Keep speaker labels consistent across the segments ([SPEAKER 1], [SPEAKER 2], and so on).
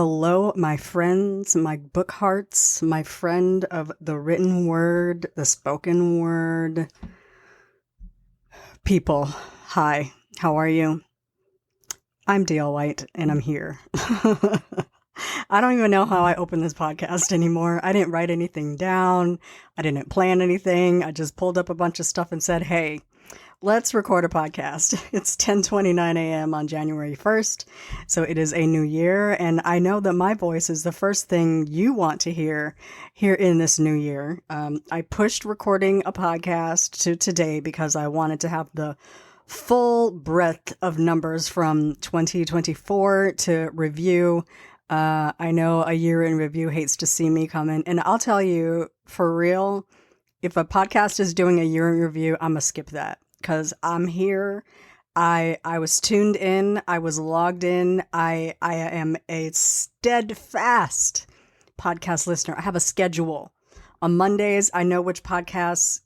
[SPEAKER 1] Hello, my friends, my book hearts, my friend of the written word, the spoken word. People, hi, how are you? I'm DL White, and I'm here. I don't even know how I opened this podcast anymore. I didn't write anything down. I didn't plan anything. I just pulled up a bunch of stuff and said, hey, let's record a podcast. It's 10:29 a.m. on January 1st, so it is a new year, and I know that my voice is the first thing you want to hear here in this new year. I pushed recording a podcast to today because I wanted to have the full breadth of numbers from 2024 to review. I know a year in review hates to see me coming, and I'll tell you, for real, if a podcast is doing a year in review, I'm gonna skip that. Because I'm here, I was tuned in, I was logged in, I am a steadfast podcast listener. I have a schedule. On Mondays, I know which podcasts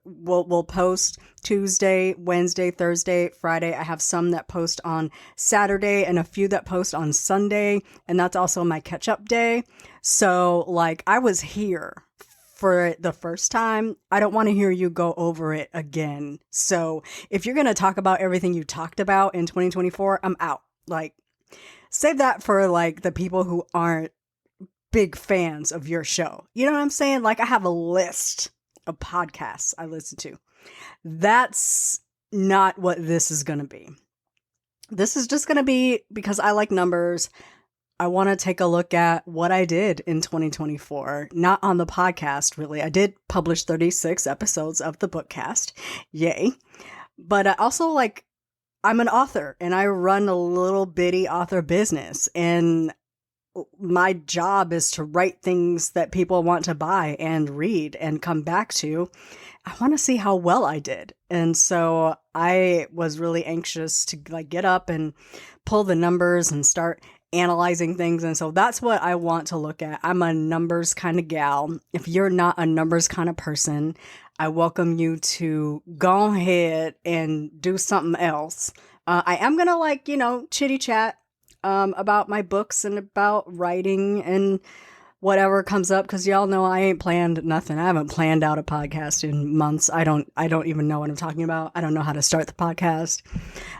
[SPEAKER 1] will post. Tuesday, Wednesday, Thursday, Friday. I have some that post on Saturday and a few that post on Sunday, and that's also my catch-up day. So, I was here for it the first time. I don't want to hear you go over it again. So if you're going to talk about everything you talked about in 2024, I'm out. Save that for the people who aren't big fans of your show. You know what I'm saying? I have a list of podcasts I listen to. That's not what this is going to be. This is just going to be because I like numbers. I want to take a look at what I did in 2024, not on the podcast, really. I did publish 36 episodes of the Bookcast. Yay. But also, I'm an author, and I run a little bitty author business, and my job is to write things that people want to buy and read and come back to. I want to see how well I did. And so I was really anxious to get up and pull the numbers and start analyzing things. And so that's what I want to look at. I'm a numbers kind of gal. If you're not a numbers kind of person, I welcome you to go ahead and do something else. I am going to chitty chat about my books and about writing and whatever comes up, because y'all know I ain't planned nothing. I haven't planned out a podcast in months. I don't even know what I'm talking about. I don't know how to start the podcast.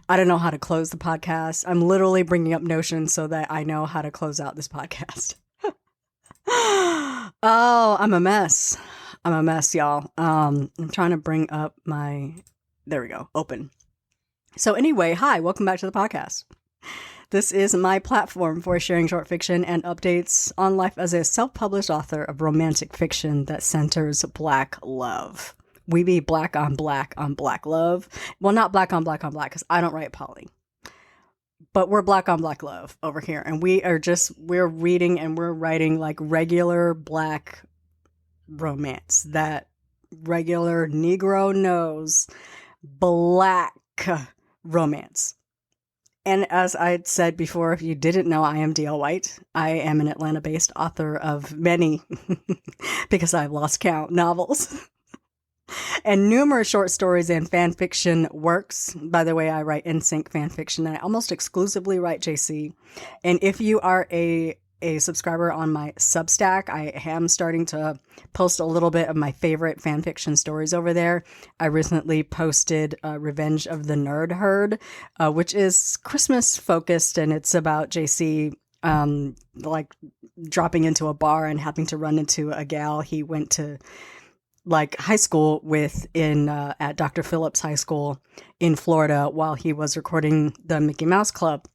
[SPEAKER 1] I don't know how to close the podcast. I'm literally bringing up Notion so that I know how to close out this podcast. Oh, I'm a mess. I'm a mess, y'all. I'm trying to bring up there we go, open. So anyway, hi, welcome back to the podcast. This is my platform for sharing short fiction and updates on life as a self-published author of romantic fiction that centers Black love. We be black on black love. Well, not black on black, because I don't write poly. But we're black on black love over here. And we're reading and we're writing regular black romance that regular Negro knows black romance. And as I said before, if you didn't know, I am DL White. I am an Atlanta-based author of many, because I've lost count, novels. And numerous short stories and fan fiction works. By the way, I write NSYNC fan fiction, and I almost exclusively write JC. And if you are a subscriber on my Substack, I am starting to post a little bit of my favorite fan fiction stories over there. I recently posted Revenge of the Nerd Herd, which is Christmas focused, and it's about JC dropping into a bar and having to run into a gal he went to high school with at Dr. Phillips High School in Florida while he was recording the Mickey Mouse Club.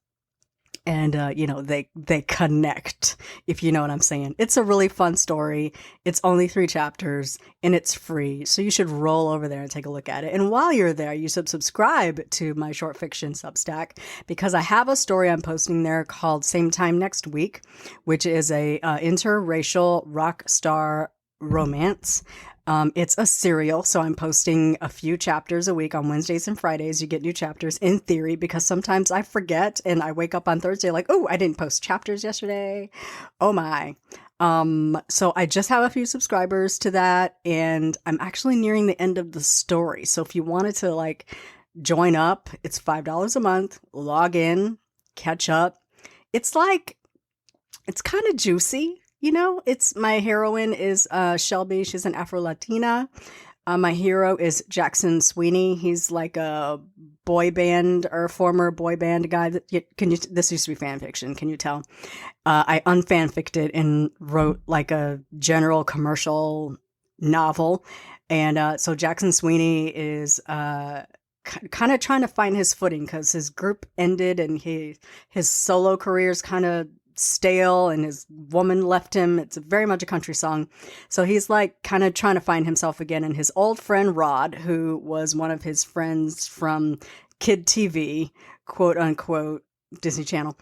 [SPEAKER 1] And, they connect, if you know what I'm saying. It's a really fun story. It's only 3 chapters, and it's free. So you should roll over there and take a look at it. And while you're there, you should subscribe to my short fiction Substack, because I have a story I'm posting there called Same Time Next Week, which is a interracial rock star romance. It's a serial, so I'm posting a few chapters a week on Wednesdays and Fridays. You get new chapters in theory, because sometimes I forget and I wake up on Thursday oh, I didn't post chapters yesterday. Oh my. So I just have a few subscribers to that, and I'm actually nearing the end of the story. So if you wanted to join up, it's $5 a month, log in, catch up. It's it's kind of juicy. It's my heroine is Shelby. She's an Afro-Latina. My hero is Jackson Sweeney. He's like a boy band or former boy band guy. This used to be fan fiction. Can you tell? I unfanficked it and wrote like a general commercial novel. And so Jackson Sweeney is kind of trying to find his footing because his group ended and his solo career is kind of stale and his woman left him. It's very much a country song. So he's like kind of trying to find himself again. And his old friend Rod, who was one of his friends from Kid TV, quote unquote, Disney Channel,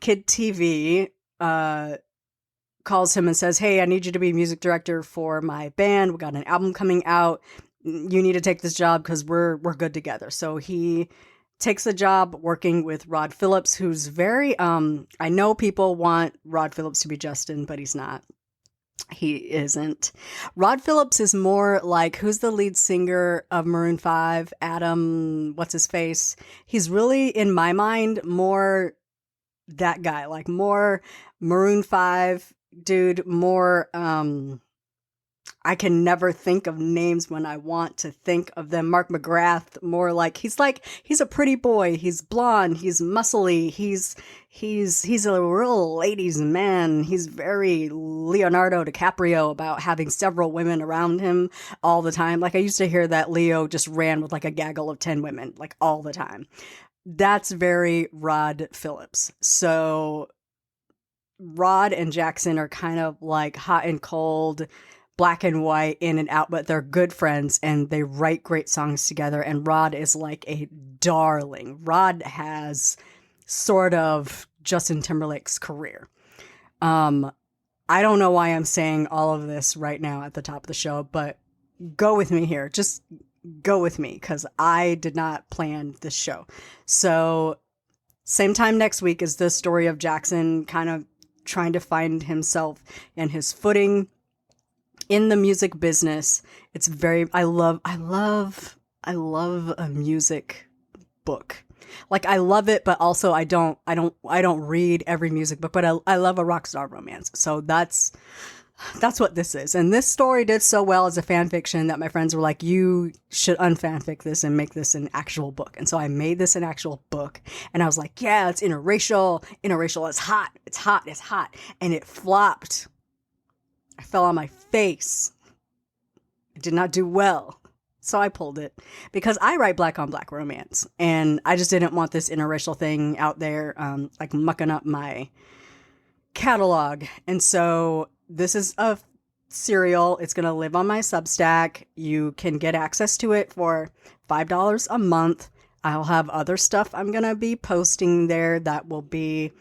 [SPEAKER 1] Kid TV, calls him and says, "Hey, I need you to be music director for my band. We got an album coming out. You need to take this job because we're good together." So he takes the job working with Rod Phillips, who's very, I know people want Rod Phillips to be Justin, but he's not. He isn't. Rod Phillips is more like, who's the lead singer of Maroon 5? Adam, what's his face? He's really, in my mind, more that guy, like more Maroon 5 dude, more, I can never think of names when I want to think of them. Mark McGrath, more like he's a pretty boy. He's blonde. He's muscly. He's a real ladies' man. He's very Leonardo DiCaprio about having several women around him all the time. Like I used to hear that Leo just ran with like a gaggle of 10 women, like all the time. That's very Rod Phillips. So Rod and Jackson are kind of like hot and cold, black and white, in and out, but they're good friends and they write great songs together. And Rod is like a darling. Rod has sort of Justin Timberlake's career. I don't know why I'm saying all of this right now at the top of the show, but go with me here. Just go with me because I did not plan this show. So same time next week is the story of Jackson kind of trying to find himself and his footing in the music business. It's very, I love a music book. Like I love it, but also I don't read every music book, but I love a rock star romance. So that's what this is. And this story did so well as a fan fiction that my friends were like, you should unfanfic this and make this an actual book. And so I made this an actual book and I was like, yeah, it's interracial. It's hot. And it flopped. I fell on my face. It did not do well. So I pulled it because I write black on black romance and I just didn't want this interracial thing out there, like mucking up my catalog. And so this is a serial. It's going to live on my Substack. You can get access to it for $5 a month. I'll have other stuff I'm going to be posting there that will be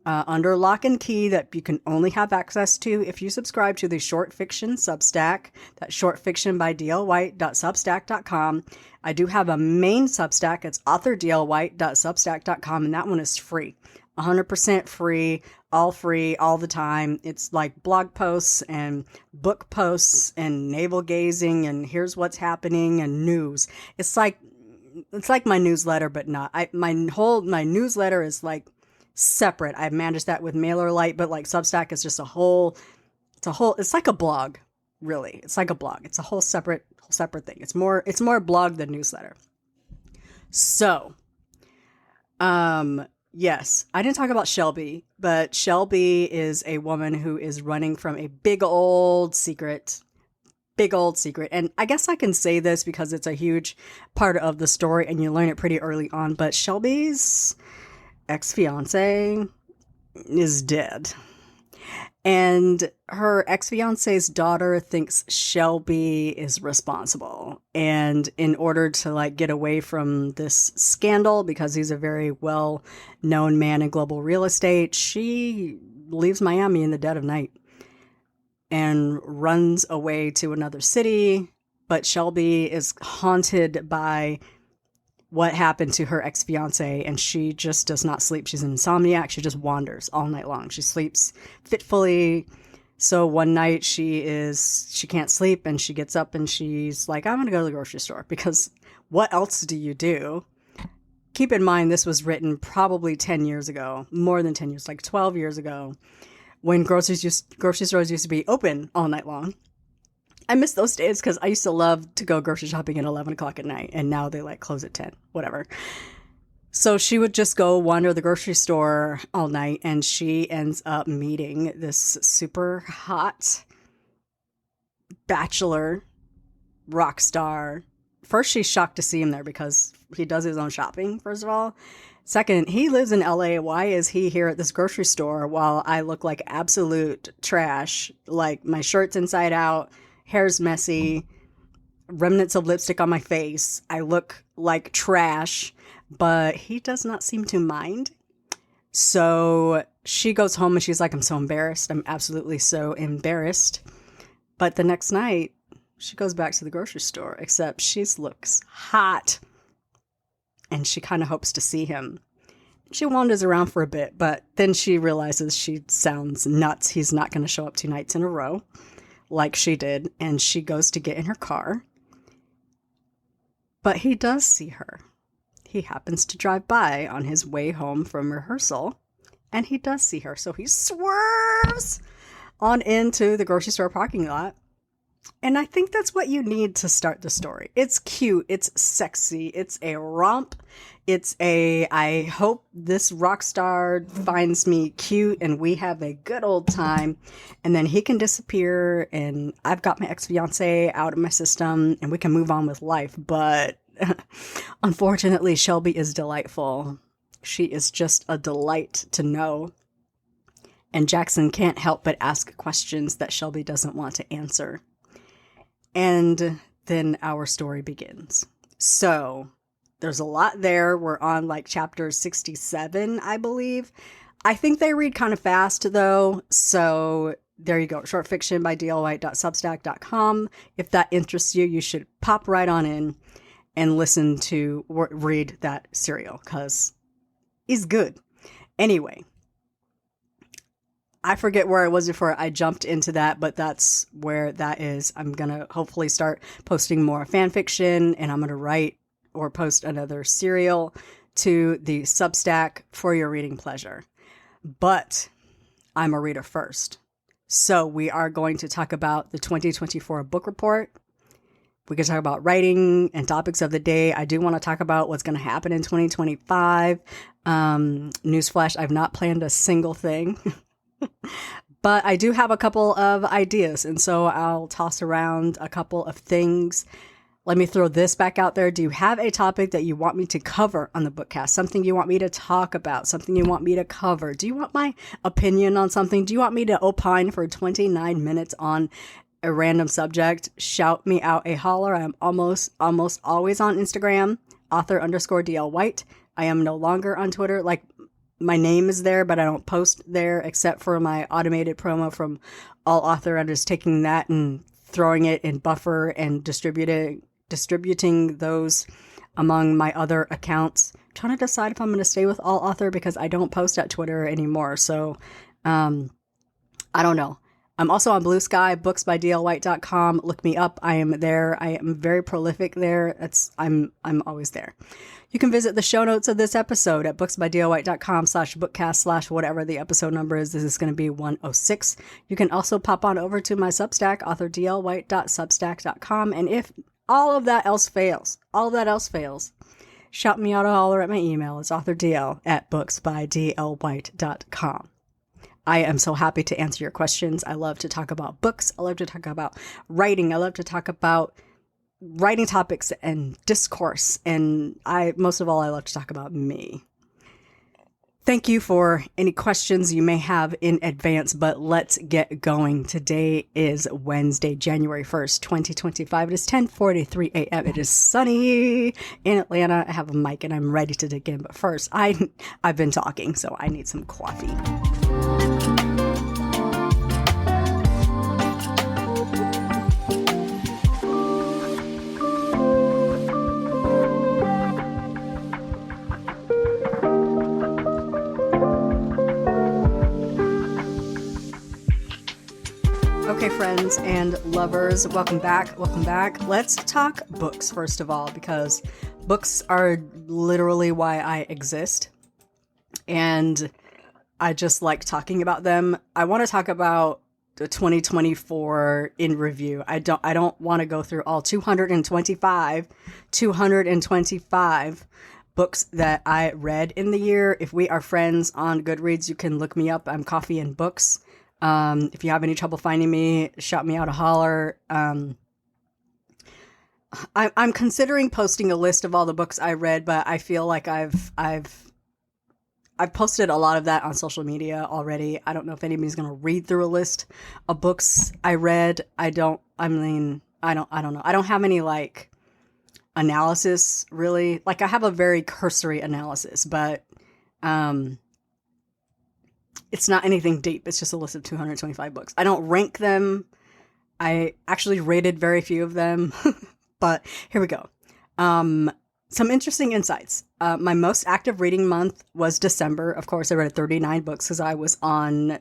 [SPEAKER 1] under lock and key that you can only have access to if you subscribe to the short fiction Substack. That's short fiction by dlwhite.substack.com. I do have a main Substack. It's authordlwhite.substack.com, and that one is free. 100% free, all the time. It's like blog posts and book posts and navel gazing and here's what's happening and news. It's like my newsletter, but not. My newsletter is like separate. I've managed that with MailerLite, but like Substack is just it's like a blog, really. It's like a blog. It's a whole separate thing. It's more blog than newsletter. So, yes, I didn't talk about Shelby, but Shelby is a woman who is running from a big old secret. And I guess I can say this because it's a huge part of the story and you learn it pretty early on, but Shelby's ex-fiance is dead. And her ex-fiance's daughter thinks Shelby is responsible. And in order to like get away from this scandal, because he's a very well-known man in global real estate, she leaves Miami in the dead of night and runs away to another city. But Shelby is haunted by what happened to her ex-fiance, and she just does not sleep. She's an insomniac. She just wanders all night long. She sleeps fitfully. So one night she can't sleep and she gets up and she's like, I'm going to go to the grocery store, because what else do you do keep in mind, this was written probably 10 years ago, more than 10 years, like 12 years ago, when grocery stores used to be open all night long. I miss those days because I used to love to go grocery shopping at 11 o'clock at night, and now they like close at 10, whatever. So she would just go wander the grocery store all night, and she ends up meeting this super hot bachelor rock star. First, she's shocked to see him there because he does his own shopping, first of all. Second, he lives in LA. Why is he here at this grocery store while I look like absolute trash? Like, my shirt's inside out, hair's messy, remnants of lipstick on my face. I look like trash, but he does not seem to mind. So she goes home and she's like, I'm so embarrassed. I'm absolutely so embarrassed. But the next night, she goes back to the grocery store, except she looks hot. And she kind of hopes to see him. She wanders around for a bit, but then she realizes she sounds nuts. He's not going to show up 2 nights in a row like she did. And she goes to get in her car. But he does see her. He happens to drive by on his way home from rehearsal. And he does see her. So he swerves on into the grocery store parking lot. And I think that's what you need to start the story. It's cute. It's sexy. It's a romp. I hope this rock star finds me cute and we have a good old time. And then he can disappear and I've got my ex-fiance out of my system and we can move on with life. But unfortunately, Shelby is delightful. She is just a delight to know. And Jackson can't help but ask questions that Shelby doesn't want to answer. And then our story begins. So there's a lot there. We're on like chapter 67, I believe. I think they read kind of fast though. So there you go. Short fiction by dlwhite.substack.com. If that interests you, you should pop right on in and listen to read that serial because it's good. Anyway. I forget where I was before I jumped into that, but that's where that is. I'm going to hopefully start posting more fan fiction, and I'm going to write or post another serial to the Substack for your reading pleasure. But I'm a reader first. So we are going to talk about the 2024 book report. We can talk about writing and topics of the day. I do want to talk about what's going to happen in 2025. Newsflash, I've not planned a single thing. But I do have a couple of ideas, and so I'll toss around a couple of things. Let me throw this back out there. Do you have a topic that you want me to cover on the Bookcast? Something you want me to talk about? Something you want me to cover? Do you want my opinion on something? Do you want me to opine for 29 minutes on a random subject? Shout me out a holler. I'm almost always on Instagram, author_DL White. I am no longer on Twitter. Like, my name is there, but I don't post there except for my automated promo from All Author. I'm just taking that and throwing it in Buffer and distributing those among my other accounts. I'm trying to decide if I'm going to stay with All Author because I don't post at Twitter anymore. So I don't know. I'm also on Blue Sky, booksbydlwhite.com. Look me up. I am there. I am very prolific there. I'm always there. You can visit the show notes of this episode at booksbydlwhite.com/bookcast/ whatever the episode number is. This is going to be 106. You can also pop on over to my Substack, authordlwhite.substack.com. And if all of that else fails, shout me out a holler at my email. It's authordl@booksbydlwhite.com. I am so happy to answer your questions. I love to talk about books. I love to talk about writing. I love to talk about writing topics and discourse. And most of all, I love to talk about me. Thank you for any questions you may have in advance, but let's get going. Today is Wednesday, January 1st, 2025. It is 10:43 a.m. It is sunny in Atlanta. I have a mic and I'm ready to dig in. But first, I've been talking, so I need some coffee. Okay, friends and lovers, welcome back. Let's talk books, first of all, because books are literally why I exist. And I just like talking about them. I want to talk about the 2024 in review. I don't want to go through all 225 books that I read in the year. If we are friends on Goodreads, you can look me up. I'm Coffee and Books. If you have any trouble finding me, shout me out a holler. I'm considering posting a list of all the books I read, but I feel like I've posted a lot of that on social media already. I don't know if anybody's going to read through a list of books I read. I don't know. I don't have any like analysis really. Like I have a very cursory analysis, but it's not anything deep. It's just a list of 225 books. I don't rank them. I actually rated very few of them, but here we go. Some interesting insights. My most active reading month was December. Of course, I read 39 books because I was on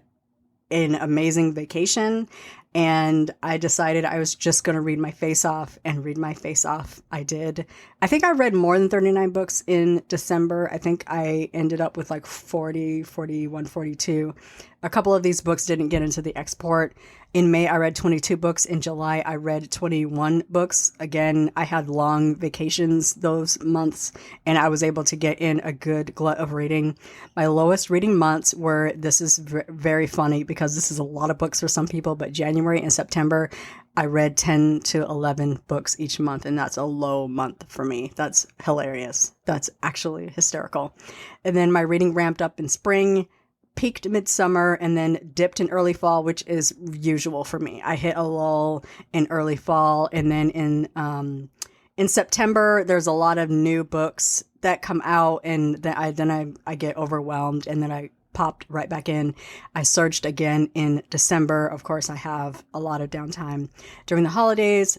[SPEAKER 1] an amazing vacation, and I decided I was just going to read my face off, and read my face off. I did. I think I read more than 39 books in December. I think I ended up with like 40, 41, 42. A couple of these books didn't get into the export. In May, I read 22 books. In July, I read 21 books. Again, I had long vacations those months, and I was able to get in a good glut of reading. My lowest reading months were, this is very funny because this is a lot of books for some people, but January and September, I read 10 to 11 books each month, and that's a low month for me. That's hilarious. That's actually hysterical. And then my reading ramped up in spring, peaked midsummer, and then dipped in early fall, which is usual for me. I hit a lull in early fall, and then in September there's a lot of new books that come out, and then I get overwhelmed, and then I popped right back in. I surged again in December. Of course, I have a lot of downtime during the holidays.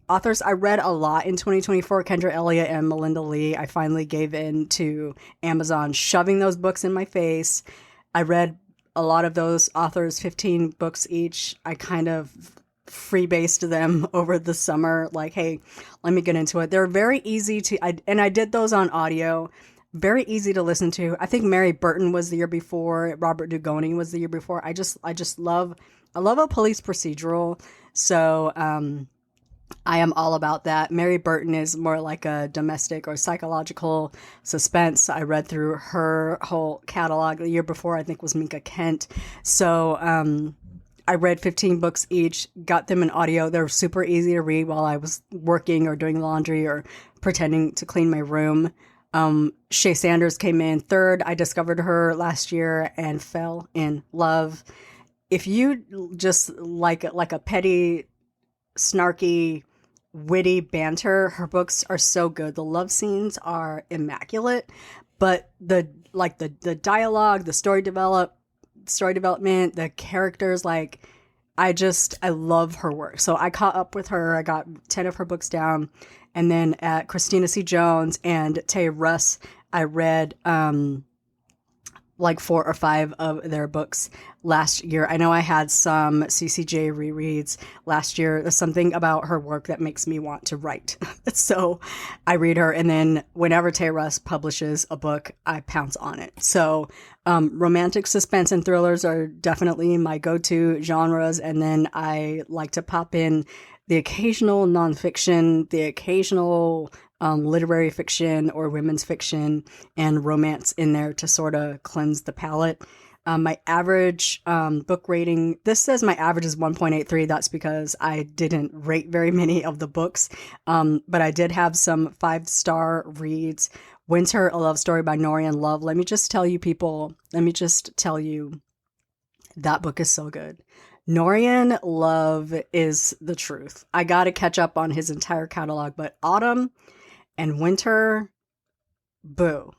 [SPEAKER 1] Authors I read a lot in 2024, Kendra Elliott and Melinda Lee. I finally gave in to Amazon shoving those books in my face. I read a lot of those authors, 15 books each. I kind of freebased them over the summer, like, hey, let me get into it. They're very easy to, and I did those on audio, very easy to listen to. I think Mary Burton was the year before, Robert Dugoni was the year before. I love a police procedural. So, I am all about that. Mary Burton is more like a domestic or psychological suspense. I read through her whole catalog. The year before, I think, was Minka Kent. So I read 15 books each, got them in audio. They're super easy to read while I was working or doing laundry or pretending to clean my room. Shay Sanders came in third. I discovered her last year and fell in love. If you just like a petty, snarky, witty banter, her books are so good. The love scenes are immaculate, but the dialogue, the story development, the characters, like I love her work. So I caught up with her. I got 10 of her books down, and then at Christina C. Jones and Tay Russ, I read like 4 or 5 of their books last year. I know I had some CCJ rereads last year. There's something about her work that makes me want to write. So I read her, and then whenever Tay Russ publishes a book, I pounce on it. So romantic suspense and thrillers are definitely my go-to genres, and then I like to pop in the occasional nonfiction, the occasional literary fiction or women's fiction, and romance in there to sort of cleanse the palate. My average book rating, this says my average is 1.83. That's because I didn't rate very many of the books, but I did have some 5-star reads. Winter, A Love Story by Norian Love. Let me just tell you, people, that book is so good. Norian Love is the truth. I got to catch up on his entire catalog, but Autumn and Winter, boo.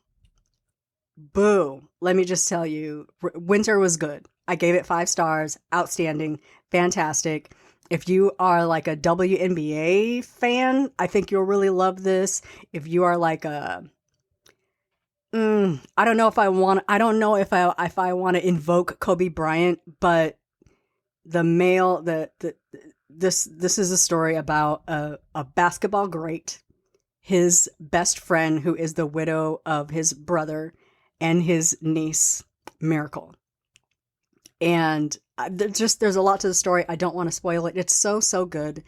[SPEAKER 1] Let me just tell you, Winter was good. I gave it 5 stars. Outstanding. Fantastic. If you are like a WNBA fan, I think you'll really love this. If you are like a, I don't know if I want to invoke Kobe Bryant, but this is a story about a basketball great his best friend, who is the widow of his brother and his niece, Miracle. And there's a lot to the story. I don't want to spoil it. It's so good.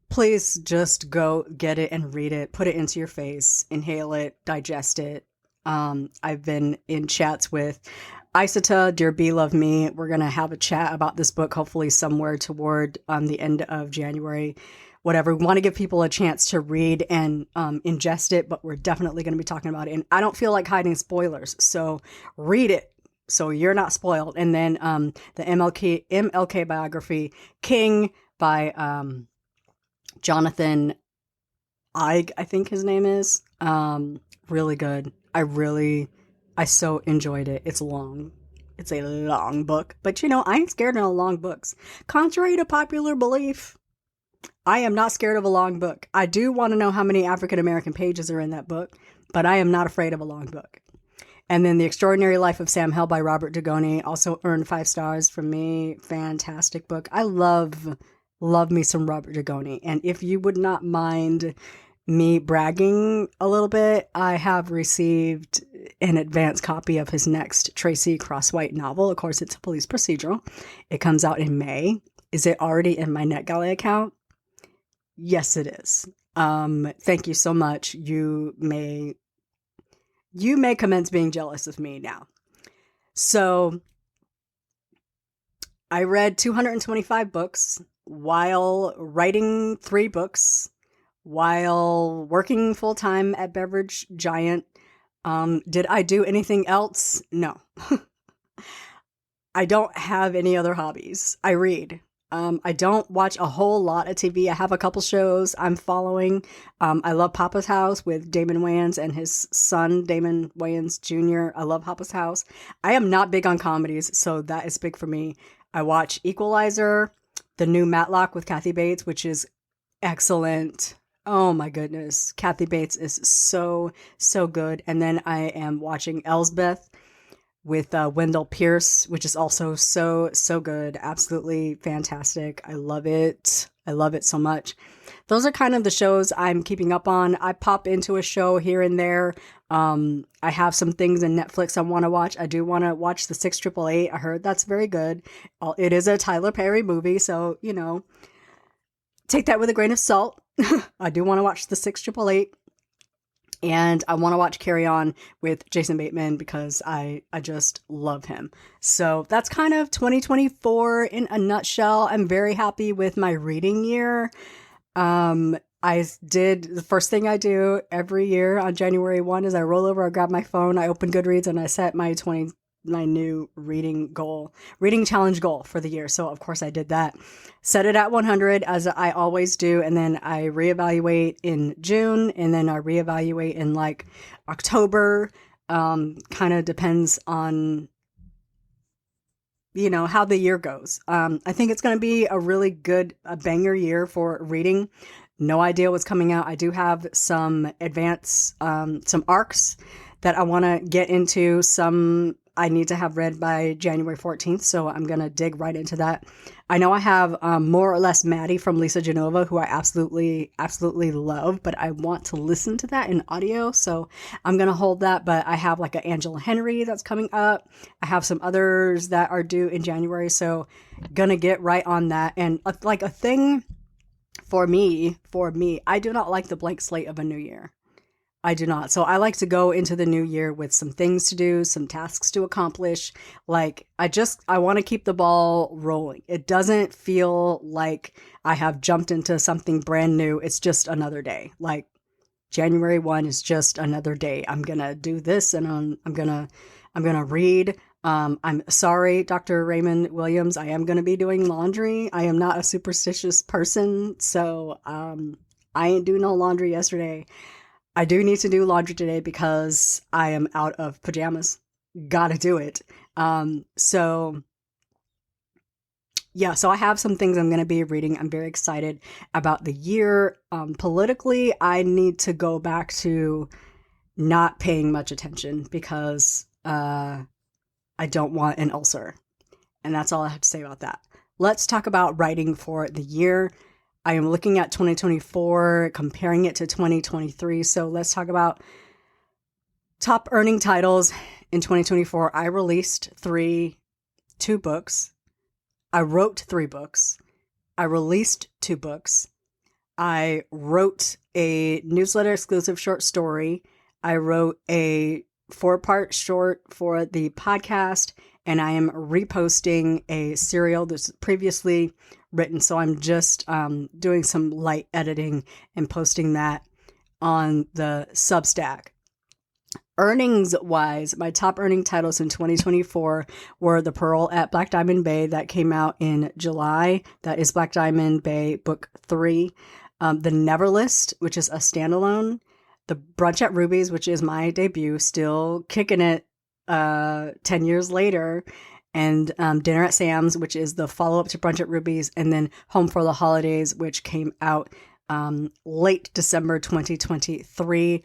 [SPEAKER 1] Please just go get it and read it. Put it into your face, inhale it, digest it. I've been in chats with Isata, Dear Bee Love Me. We're going to have a chat about this book, hopefully somewhere toward the end of January. Whatever. We want to give people a chance to read and ingest it, but we're definitely going to be talking about it. And I don't feel like hiding spoilers, so read it so you're not spoiled. And then the MLK biography, King, by Jonathan Eig, I think his name is. Really good. I so enjoyed it. It's long. It's a long book. But I ain't scared of long books. Contrary to popular belief, I am not scared of a long book. I do want to know how many African American pages are in that book, but I am not afraid of a long book. And then The Extraordinary Life of Sam Hill by Robert Dugoni also earned 5 stars from me. Fantastic book. I love me some Robert Dugoni. And if you would not mind me bragging a little bit, I have received an advance copy of his next Tracy Crosswhite novel. Of course, it's a police procedural. It comes out in May. Is it already in my NetGalley account? Yes, it is. Thank you so much. You may commence being jealous of me now. So I read 225 books while writing 3 books, while working full-time at Beverage Giant. Did I do anything else? No. I don't have any other hobbies. I read. I don't watch a whole lot of TV. I have a couple shows I'm following. I love Papa's House with Damon Wayans and his son, Damon Wayans Jr. I love Papa's House. I am not big on comedies, so that is big for me. I watch Equalizer, the new Matlock with Kathy Bates, which is excellent. Oh my goodness. Kathy Bates is so good. And then I am watching Elsbeth with Wendell Pierce, which is also so good. Absolutely fantastic. I love it. I love it so much. Those are kind of the shows I'm keeping up on. I pop into a show here and there. I have some things in Netflix I want to watch. I do want to watch The 688. I heard that's very good. It is a Tyler Perry movie, so, take that with a grain of salt. I do want to watch The 688. And I want to watch Carry On with Jason Bateman because I just love him. So that's kind of 2024 in a nutshell. I'm very happy with my reading year. The first thing I do every year on January 1 is I roll over, I grab my phone, I open Goodreads, and I set my new reading challenge goal for the year. So of course I did that. Set it at 100 as I always do. And then I reevaluate in June, and then I reevaluate in like October. Kind of depends on, how the year goes. I think it's going to be a really good, banger year for reading. No idea what's coming out. I do have some some arcs that I want to get into. Some I need to have read by January 14th, so I'm going to dig right into that. I know I have More or Less Maddie from Lisa Genova, who I absolutely love, but I want to listen to that in audio, so I'm going to hold that. But I have like an Angela Henry that's coming up. I have some others that are due in January, so going to get right on that. And like a thing for me, I do not like the blank slate of a new year. I do not. So I like to go into the new year with some things to do, some tasks to accomplish. Like I want to keep the ball rolling. It doesn't feel like I have jumped into something brand new. It's just another day. Like January 1 is just another day. I'm going to do this, and I'm going to read. I'm sorry, Dr. Raymond Williams. I am going to be doing laundry. I am not a superstitious person. So, I ain't do no laundry yesterday. I do need to do laundry today because I am out of pajamas. Gotta do it. So I have some things I'm going to be reading. I'm very excited about the year. Politically, I need to go back to not paying much attention because I don't want an ulcer. And that's all I have to say about that. Let's talk about writing for the year. I am looking at 2024, comparing it to 2023. So let's talk about top earning titles in 2024. I released two books. I wrote 3 books. I released 2 books. I wrote a newsletter exclusive short story. I wrote a 4-part short for the podcast, and I am reposting a serial that's previously written. So I'm just doing some light editing and posting that on the Substack. Earnings wise, my top earning titles in 2024 were The Pearl at Black Diamond Bay that came out in July. That is Black Diamond Bay Book 3. The Neverlist, which is a standalone. The Brunch at Ruby's, which is my debut, still kicking it 10 years later. And Dinner at Sam's, which is the follow-up to Brunch at Ruby's. And then Home for the Holidays, which came out late December 2023.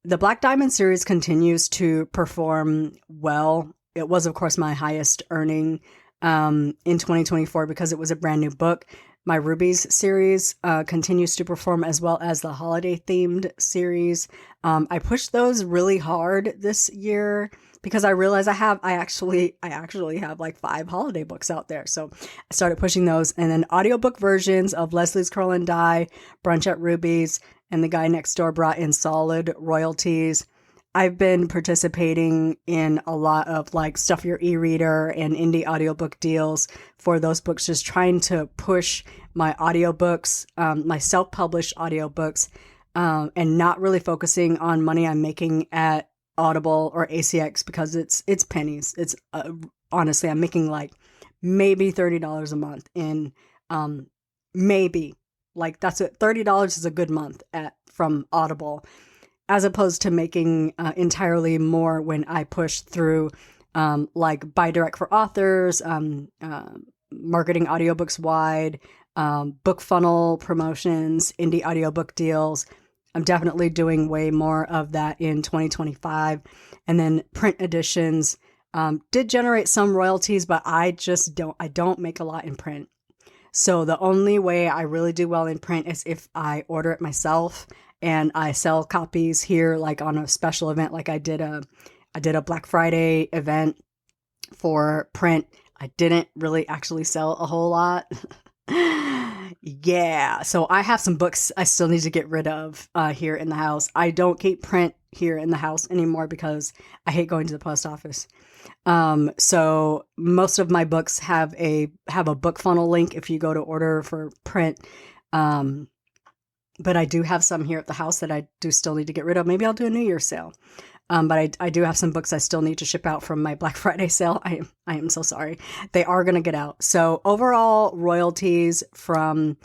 [SPEAKER 1] The Black Diamond series continues to perform well. It was, of course, my highest earning in 2024 because it was a brand new book. My Rubies series continues to perform, as well as the holiday themed series. I pushed those really hard this year because I realized I actually have like 5 holiday books out there. So I started pushing those, and then audiobook versions of Leslie's Curl and Dye, Brunch at Ruby's, and The Guy Next Door brought in solid royalties. I've been participating in a lot of like Stuff Your e-reader and indie audiobook deals for those books, just trying to push my audiobooks, my self-published audiobooks, and not really focusing on money I'm making at Audible or ACX because it's pennies. It's honestly, I'm making like maybe $30 a month in maybe. Like that's it. $30 is a good month from Audible, as opposed to making entirely more when I push through like Buy Direct for Authors, marketing audiobooks wide, book funnel promotions, indie audiobook deals. I'm definitely doing way more of that in 2025. And then print editions did generate some royalties, but I don't make a lot in print. So the only way I really do well in print is if I order it myself and I sell copies here, like on a special event. Like I did a Black Friday event for print. I didn't really actually sell a whole lot. Yeah. So I have some books I still need to get rid of here in the house. I don't keep print here in the house anymore because I hate going to the post office. So most of my books have a book funnel link if you go to order for print. But I do have some here at the house that I do still need to get rid of. Maybe I'll do a New Year's sale. But I do have some books I still need to ship out from my Black Friday sale. I am so sorry. They are going to get out. So overall royalties from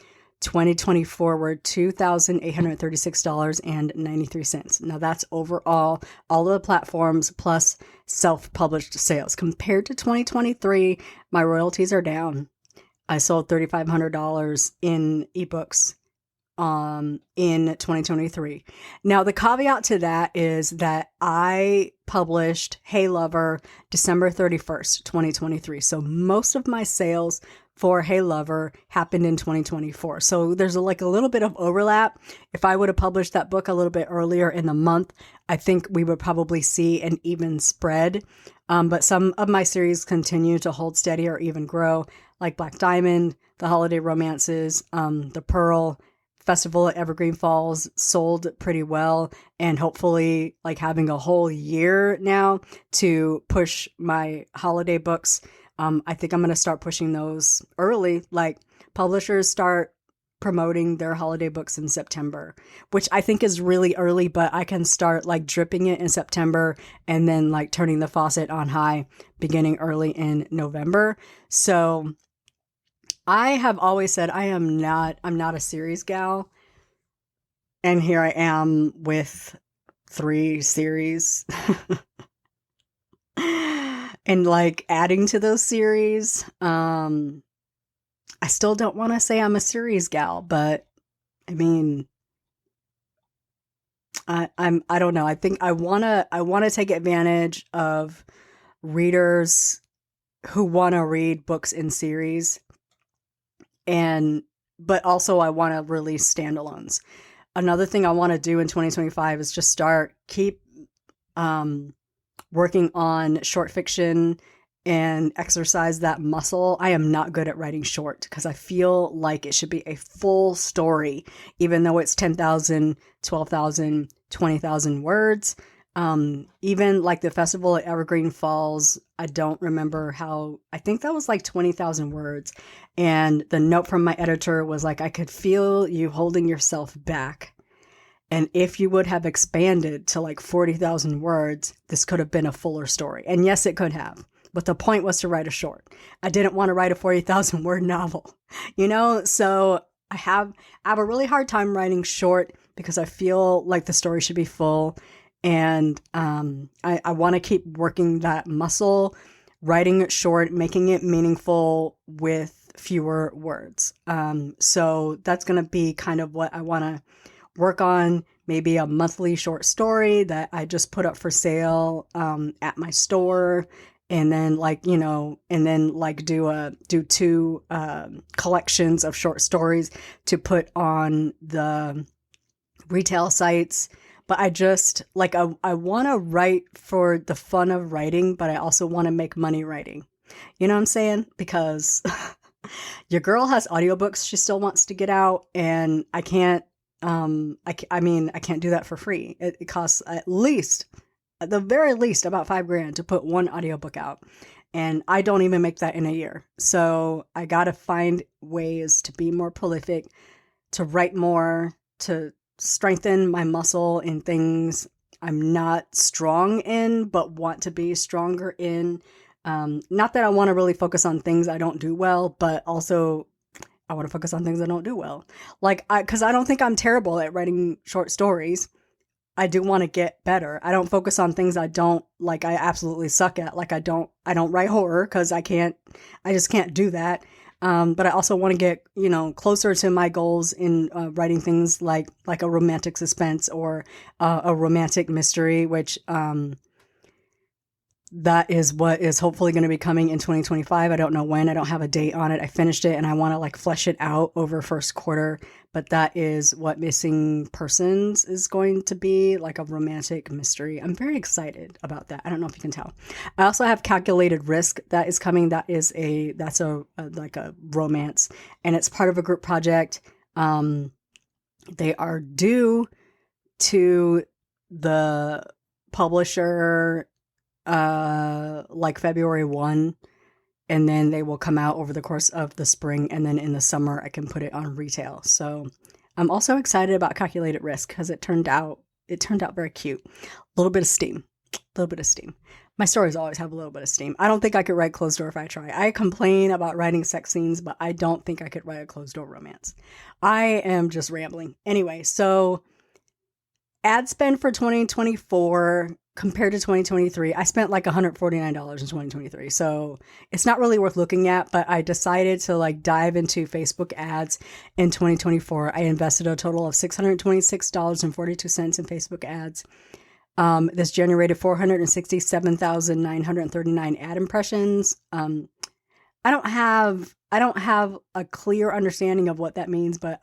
[SPEAKER 1] 2024 were $2,836.93. Now that's overall all of the platforms plus self-published sales. Compared to 2023, my royalties are down. I sold $3,500 in ebooks in 2023. Now, the caveat to that is that I published Hey Lover December 31st, 2023. So most of my sales for Hey Lover happened in 2024. So there's a little bit of overlap. If I would have published that book a little bit earlier in the month, I think we would probably see an even spread. But some of my series continue to hold steady or even grow, like Black Diamond, The Holiday Romances, The Pearl, Festival at Evergreen Falls sold pretty well, and hopefully like having a whole year now to push my holiday books. I think I'm going to start pushing those early. Like publishers start promoting their holiday books in September, which I think is really early, but I can start like dripping it in September and then like turning the faucet on high beginning early in November. So I have always said I'm not a series gal. And here I am with 3 series. And like adding to those series. I still don't want to say I'm a series gal, but I mean, I don't know. I think I want to take advantage of readers who want to read books in series and but also I want to release standalones. Another thing I want to do in 2025 is just keep working on short fiction and exercise that muscle. I am not good at writing short because I feel like it should be a full story, even though it's 10,000, 12,000, 20,000 words. Even like the festival at Evergreen Falls, I don't remember I think that was like 20,000 words. And the note from my editor was like, I could feel you holding yourself back. And if you would have expanded to like 40,000 words, this could have been a fuller story. And yes, it could have. But the point was to write a short. I didn't want to write a 40,000 word novel, So I have a really hard time writing short because I feel like the story should be full. And I want to keep working that muscle, writing it short, making it meaningful with fewer words. So that's going to be kind of what I want to work on. Maybe a monthly short story that I just put up for sale at my store. And then do two collections of short stories to put on the retail sites. But I just I want to write for the fun of writing, but I also want to make money writing. You know what I'm saying? Because your girl has audiobooks she still wants to get out, and I can't. I can't do that for free. It costs at the very least, about $5,000 to put one audiobook out. And I don't even make that in a year. So I got to find ways to be more prolific, to write more, to strengthen my muscle in things I'm not strong in, but want to be stronger in. Not that I want to really focus on things I don't do well, but also I want to focus on things I don't do well. Because I don't think I'm terrible at writing short stories. I do want to get better. I don't focus on things I absolutely suck at. I don't write horror because I just can't do that. But I also want to get, closer to my goals in writing things like a romantic suspense or a romantic mystery, which that is what is hopefully going to be coming in 2025. I don't know when. I don't have a date on it. I finished it and I want to flesh it out over first quarter. But that is what Missing Persons is going to be, a romantic mystery. I'm very excited about that. I don't know if you can tell. I also have Calculated Risk that is coming. That's a romance, and it's part of a group project. They are due to the publisher February 1, and then they will come out over the course of the spring, and then in the summer I can put it on retail. So I'm also excited about Calculated Risk because it turned out very cute. A little bit of steam. My stories always have a little bit of steam. I don't think I could write closed door if I try. I complain about writing sex scenes, but I don't think I could write a closed door romance. I am just rambling. Anyway, so ad spend for 2024 compared to 2023, I spent $149 in 2023. So it's not really worth looking at, but I decided to dive into Facebook ads in 2024. I invested a total of $626.42 in Facebook ads. This generated 467,939 ad impressions. I don't have a clear understanding of what that means, but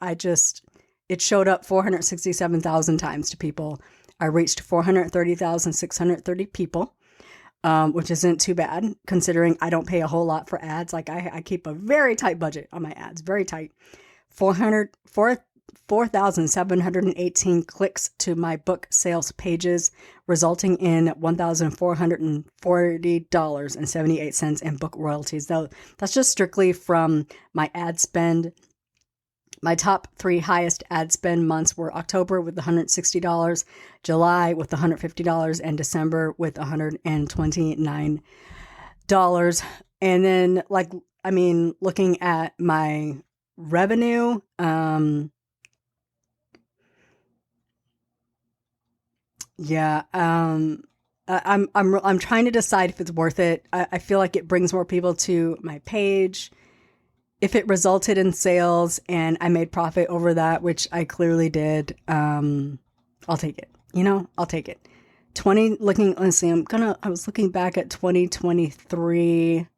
[SPEAKER 1] it showed up 467,000 times to people. I reached 430,630 people, which isn't too bad considering I don't pay a whole lot for ads. I keep a very tight budget on my ads, very tight. 4,718 clicks to my book sales pages, resulting in $1,440.78 in book royalties. Though that's just strictly from my ad spend. My top 3 highest ad spend months were October with $160, July with $150, and December with $129. And then, looking at my revenue, I'm trying to decide if it's worth it. I feel like it brings more people to my page. If it resulted in sales and I made profit over that, which I clearly did, I'll take it. I'll take it. I was looking back at 2023.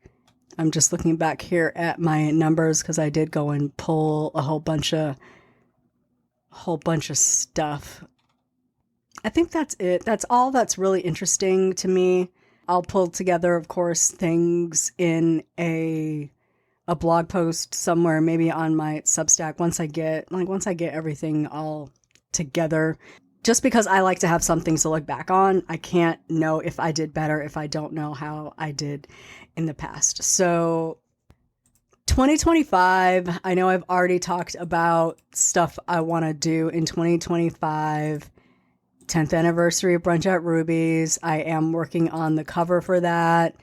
[SPEAKER 1] I'm just looking back here at my numbers because I did go and pull a whole bunch of stuff. I think that's it. That's all that's really interesting to me. I'll pull together, of course, things in a blog post somewhere, maybe on my Substack once I get everything all together. Just because I like to have something to look back on. I can't know if I did better if I don't know how I did in the past. So 2025, I know I've already talked about stuff I want to do in 2025. 10th anniversary of Brunch at Ruby's. I am working on the cover for that.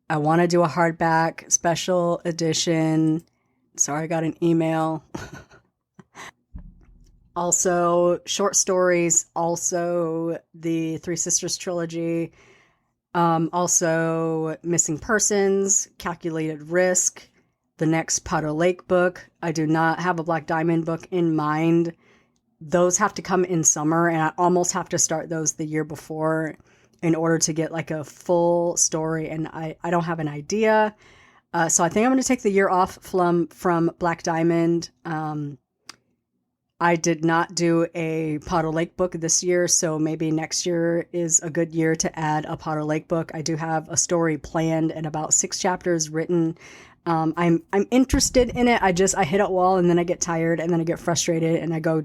[SPEAKER 1] I want to do a hardback special edition. Sorry, I got an email. Also, short stories. Also, the Three Sisters trilogy. Also, Missing Persons, Calculated Risk, the next Powder Lake book. I do not have a Black Diamond book in mind. Those have to come in summer, and I almost have to start those the year before in order to get like a full story, and I don't have an idea. So I think I'm going to take the year off from Black Diamond. I did not do a Powder Lake book this year, so maybe next year is a good year to add a Powder Lake book. I do have a story planned and about 6 chapters written. I'm interested in it. I hit a wall and then I get tired and then I get frustrated and I go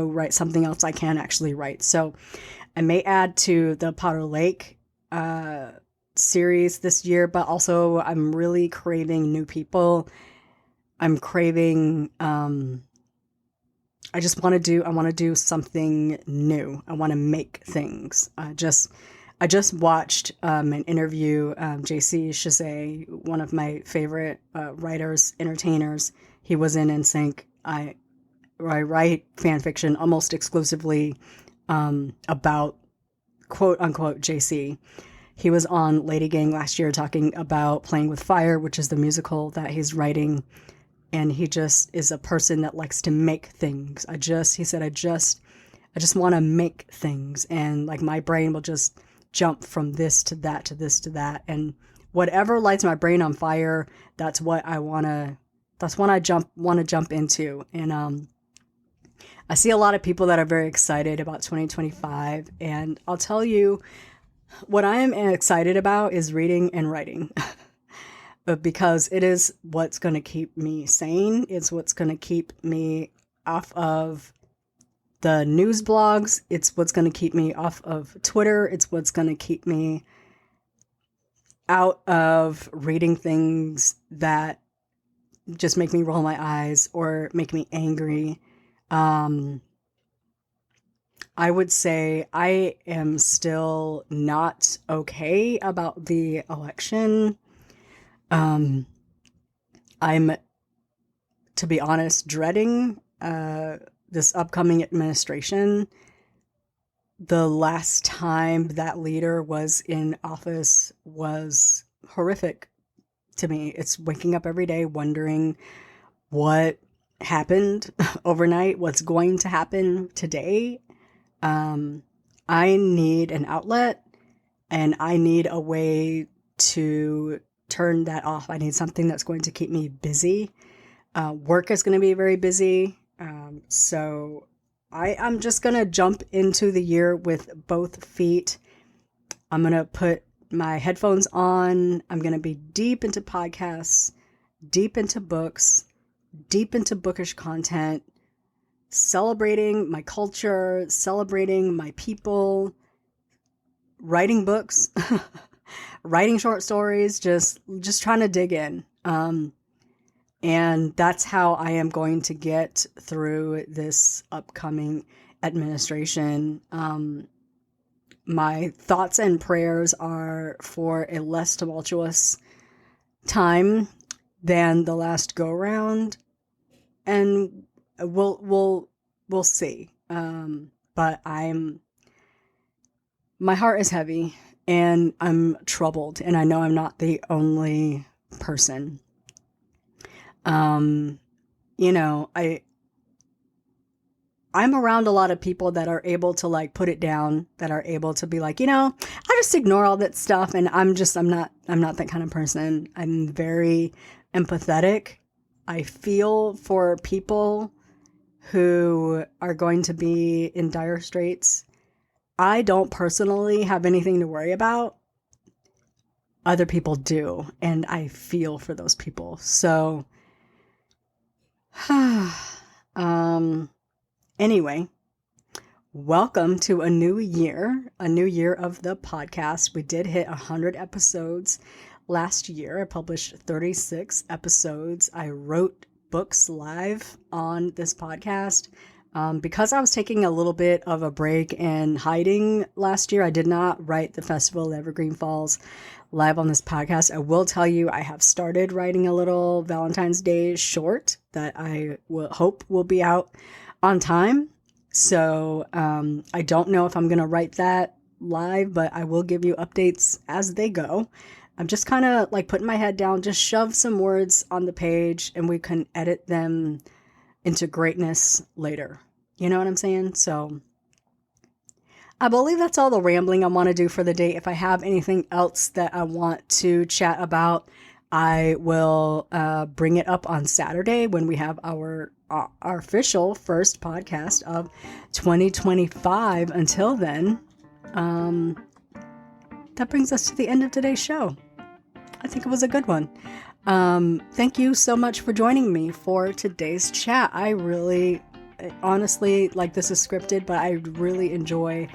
[SPEAKER 1] write something else I can actually write. So I may add to the Powder Lake series this year, but also I'm really craving new people. I'm craving I want to do something new. I want to make things. I just watched an interview, JC Chazet, one of my favorite writers, entertainers. He was in NSYNC. I write fan fiction almost exclusively about quote unquote JC. He was on Lady Gang last year talking about Playing with Fire, which is the musical that he's writing. And he just is a person that likes to make things. He said, I just want to make things. And like my brain will just jump from this to that, to this to that. And whatever lights my brain on fire, that's what I want to jump into. And I see a lot of people that are very excited about 2025. And I'll tell you, what I am excited about is reading and writing. Because it is what's going to keep me sane. It's what's going to keep me off of the news blogs. It's what's going to keep me off of Twitter. It's what's going to keep me out of reading things that just make me roll my eyes or make me angry. I would say I am still not okay about the election. I'm, to be honest, dreading this upcoming administration. The last time that leader was in office was horrific to me. It's waking up every day wondering what happened overnight, what's going to happen today. I need an outlet, and I need a way to turn that off. I need something that's going to keep me busy. Work is going to be very busy. So I'm just going to jump into the year with both feet. I'm going to put my headphones on. I'm going to be deep into podcasts, deep into books, deep into bookish content, celebrating my culture, celebrating my people, writing books, writing short stories, just trying to dig in. And that's how I am going to get through this upcoming administration. My thoughts and prayers are for a less tumultuous time than the last go round, and we'll see. But my heart is heavy and I'm troubled, and I know I'm not the only person. I'm around a lot of people that are able to like put it down, that are able to be like, I just ignore all that stuff. And I'm not that kind of person. I'm very empathetic. I feel for people who are going to be in dire straits. I don't personally have anything to worry about. Other people do. And I feel for those people. So, anyway, welcome to a new year of the podcast. We did hit 100 episodes last year. I published 36 episodes. I wrote books live on this podcast. Because I was taking a little bit of a break and hiding last year, I did not write the Festival of Evergreen Falls live on this podcast. I will tell you, I have started writing a little Valentine's Day short that I hope will be out on time. So I don't know if I'm going to write that live, but I will give you updates as they go. I'm just kind of like putting my head down, just shove some words on the page and we can edit them into greatness later. You know what I'm saying? So I believe that's all the rambling I want to do for the day. If I have anything else that I want to chat about, I will bring it up on Saturday when we have our official first podcast of 2025. Until then, that brings us to the end of today's show. I think it was a good one. Thank you so much for joining me for today's chat. I really, honestly, like this is scripted, but I really enjoy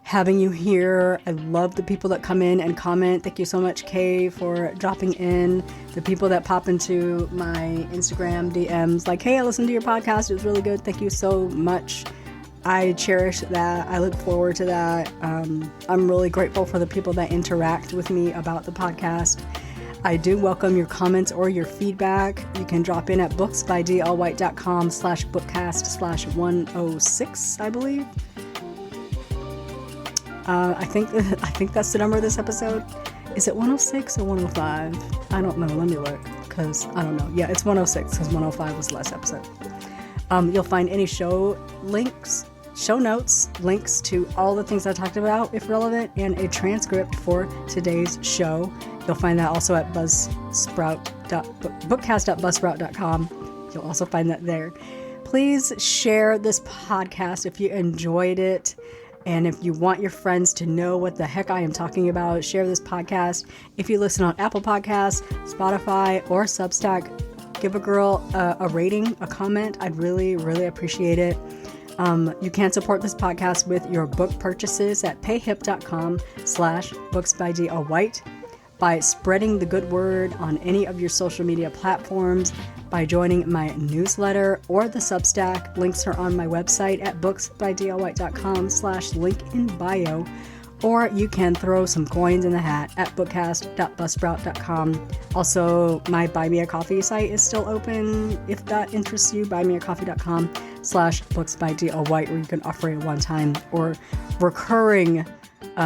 [SPEAKER 1] having you here. I love the people that come in and comment. Thank you so much, Kay, for dropping in. The people that pop into my Instagram DMs like, hey, I listened to your podcast. It was really good. Thank you so much. I cherish that. I look forward to that. I'm really grateful for the people that interact with me about the podcast. I do welcome your comments or your feedback. You can drop in at booksbydlwhite.com/bookcast/106, I believe. I think that's the number of this episode. Is it 106 or 105? I don't know. Let me look because I don't know. Yeah, it's 106 because 105 was the last episode. You'll find any show notes, links to all the things I talked about, if relevant, and a transcript for today's show. You'll find that also at bookcast.buzzsprout.com. You'll also find that there. Please share this podcast if you enjoyed it. And if you want your friends to know what the heck I am talking about, share this podcast. If you listen on Apple Podcasts, Spotify, or Substack, give a girl a rating, a comment. I'd really, really appreciate it. You can support this podcast with your book purchases at payhip.com/booksbydlwhite, by spreading the good word on any of your social media platforms, by joining my newsletter or the Substack. Links are on my website at booksbydlwhite.com/link in bio, or you can throw some coins in the hat at bookcast.buzzsprout.com. Also, my Buy Me a Coffee site is still open. If that interests you, buymeacoffee.com/booksbydlwhite, where you can offer a one-time or recurring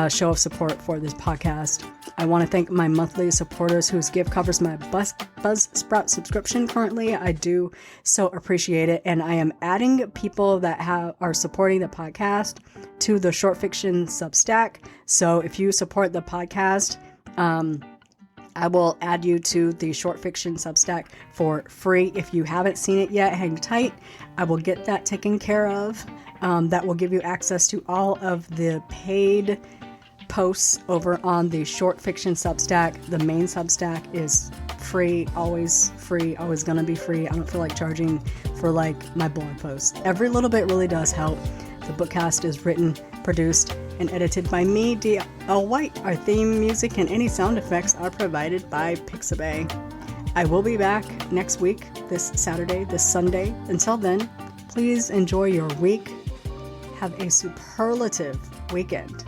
[SPEAKER 1] show of support for this podcast. I want to thank my monthly supporters whose gift covers my Buzzsprout subscription currently. I do so appreciate it. And I am adding people that are supporting the podcast to the short fiction Substack. So if you support the podcast, I will add you to the short fiction Substack for free. If you haven't seen it yet, hang tight. I will get that taken care of. That will give you access to all of the paid posts over on the short fiction Substack. The main Substack is free, always gonna be free. I don't feel like charging for like my blog posts. Every little bit really does help. The Bookcast is written, produced, and edited by me, D.L. White. Our theme music and any sound effects are provided by Pixabay. I will be back next week, this Saturday, this Sunday. Until then, please enjoy your week. Have a superlative weekend.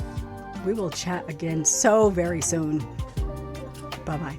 [SPEAKER 1] We will chat again so very soon. Bye-bye.